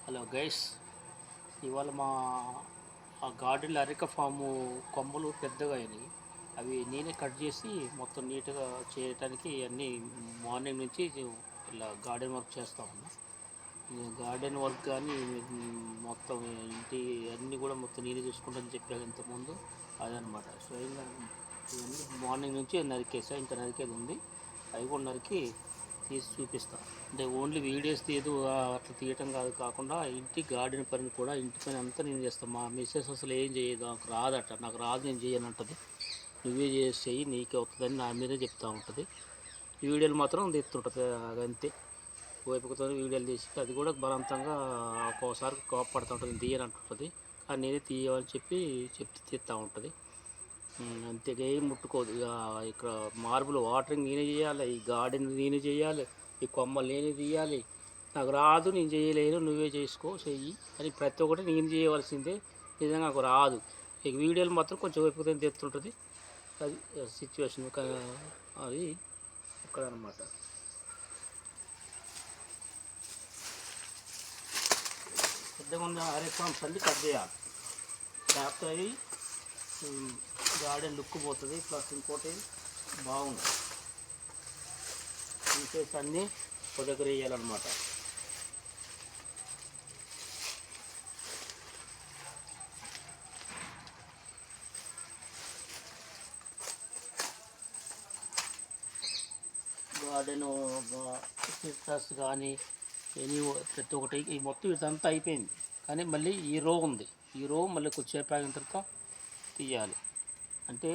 Hello guys, ఇవాళ మా గార్డెన్లో అరిక ఫాము కొమ్మలు పెద్దగా అయినాయి. అవి నేనే కట్ చేసి మొత్తం నీట్గా చేయడానికి అన్నీ మార్నింగ్ నుంచి ఇలా గార్డెన్ వర్క్ చేస్తూ ఉన్నా. గార్డెన్ వర్క్ కానీ మొత్తం ఇంటి అన్నీ కూడా మొత్తం నేనే చూసుకుంటానని చెప్పాను ఇంతకుముందు. అదనమాట స్వయంగా ఇవన్నీ మార్నింగ్ నుంచి నరికేసా, ఇంకా నరికేది ఉంది. అవి కూడా నరికి తీసి చూపిస్తాను. అంటే ఓన్లీ వీడియోస్ తీయదు అట్లా తీయటం కాకుండా ఇంటి గార్డెన్ పని కూడా, ఇంటి పని అంతా నేను చేస్తాను. మా మిస్సెస్ అసలు ఏం చేయదు, నాకు రాదట, నాకు రాదు నేను చేయను అంటది. నువ్వే చేసేయి నీకే అవుతుందని నా మీదే చెప్తూ ఉంటుంది. వీడియోలు మాత్రం తీస్తుంటుంది అంతే, ఓపికతో వీడియోలు తీసి అది కూడా బలవంతంగా ఒక్కోసారి కోపపడుతూ ఉంటుంది, తీయని అంటుంటుంది. కానీ నేనే తీయమని చెప్పి తీస్తూ ఉంటుంది. అంతేగా ఏం ముట్టుకోదు. ఇక్కడ మార్బుల్ వాటరింగ్ నేనే చేయాలి, ఈ గార్డెన్ నేనే చేయాలి, ఈ కొమ్మలు నేనే తీయాలి. నాకు రాదు, నేను చేయలేను, నువ్వే చేసుకో చెయ్యి అని ప్రతి ఒక్కటి నేను చేయవలసిందే. నిజంగా నాకు రాదు. ఇక వీడియోలు మాత్రం కొంచెం వైపుతో తెస్తుంటుంది. అది సిచ్యువేషన్ అది ఇక్కడ అనమాట. పెద్దగా ఉన్న అరెస్పాన్స్ అన్నీ కట్ చేయాలి. లేకపోతే అవి గార్డెన్ లుక్ పోతుంది. ప్లస్ ఇంకోటి బాగుంది, తీసేసి అన్నీ ఒక దగ్గర వేయాలన్నమాట. గార్డెన్ ఫిల్టర్స్ కానీ ఎనీ ప్రతి ఒక్కటి ఈ మొత్తం ఇదంతా అయిపోయింది. కానీ మళ్ళీ ఈ రో ఉంది, ఈ రో మళ్ళీ కొద్దిసేపు ఆగిన తర్వాత తీయాలి. అంటే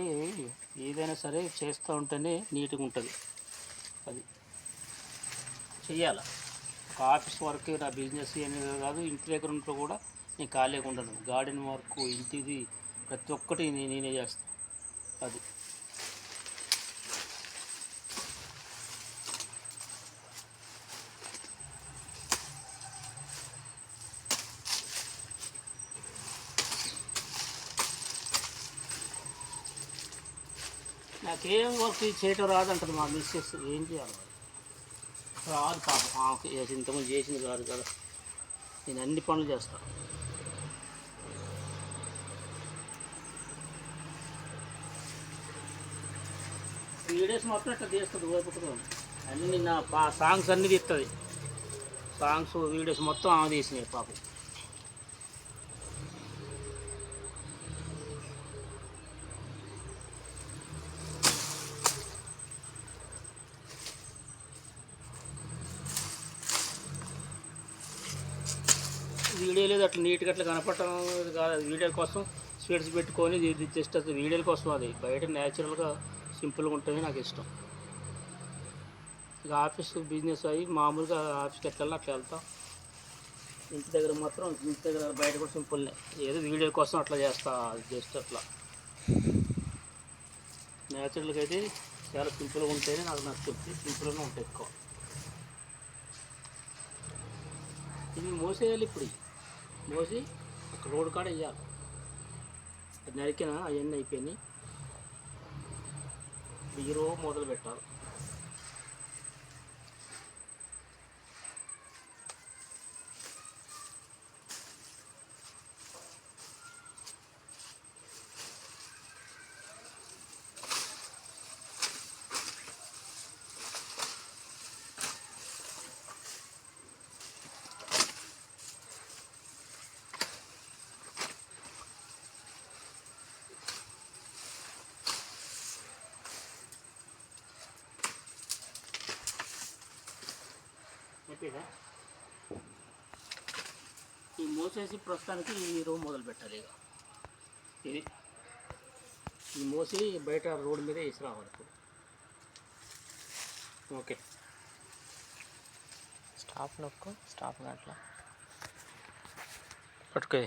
ఏదైనా సరే చేస్తూ ఉంటేనే నీట్గా ఉంటుంది. అది చెయ్యాలి. ఒక ఆఫీస్ వర్క్ నా బిజినెస్ అనేది కాదు, ఇంటి దగ్గర ఉంటూ కూడా నేను ఖాళీగా ఉండను. గార్డెన్ వర్క్ ఇంటిది ప్రతి ఒక్కటి నేనే చేస్తాను. అది నాకేం వర్క్ చేయటం రాదంటారు మా మిస్సెస్. ఏం చేయాలి, రాదు పాపం. ఇంతకుముందు చేసింది కాదు కదా, నేను అన్ని పనులు చేస్తాను. వీడియోస్ మొత్తం ఇట్లా తీస్తుంది ఓపికతో. అన్నీ నా సాంగ్స్ అన్నీ తీస్తుంది. సాంగ్స్ వీడియోస్ మొత్తం ఆమె తీసినాయి పాపం. వీడియో లేదు అట్లా నీట్గా అట్లా కనపడటం కాదు. వీడియో కోసం స్వీట్స్ పెట్టుకొని ఇది జస్ట్ అది వీడియోల కోసం. అది బయట న్యాచురల్గా సింపుల్గా ఉంటుంది, నాకు ఇష్టం. ఇక ఆఫీస్ బిజినెస్ అయ్యి మామూలుగా ఆఫీస్కి ఎట్లా అట్లా వెళ్తాం. ఇంటి దగ్గర మాత్రం ఇంటి దగ్గర బయట కూడా సింపుల్నే, ఏదో వీడియో కోసం అట్లా చేస్తా. జస్ట్ అట్లా న్యాచురల్గా అయితే చాలా సింపుల్గా ఉంటేనే నాకు నచ్చుతుంది. సింపుల్గా ఉంటాయి ఎక్కువ. ఇవి మోసేయాలి, ఇప్పుడు మోసి ఒక రోడ్ కాడ వేయాలి. నరికిన అవన్నీ అయిపోయినాయి. బీరో మొదలు పెట్టాలి. అయిపోయిందా? ఈ మోసేసి ప్రస్తుతానికి ఈ రో మొదలు పెట్టాలి. ఇక ఇది ఈ మోసి బయట రోడ్డు మీద వేసి రావాలి ఇప్పుడు. ఓకే, స్టాప్ నొక్కు, స్టాప్ అట్లా పట్టుకో.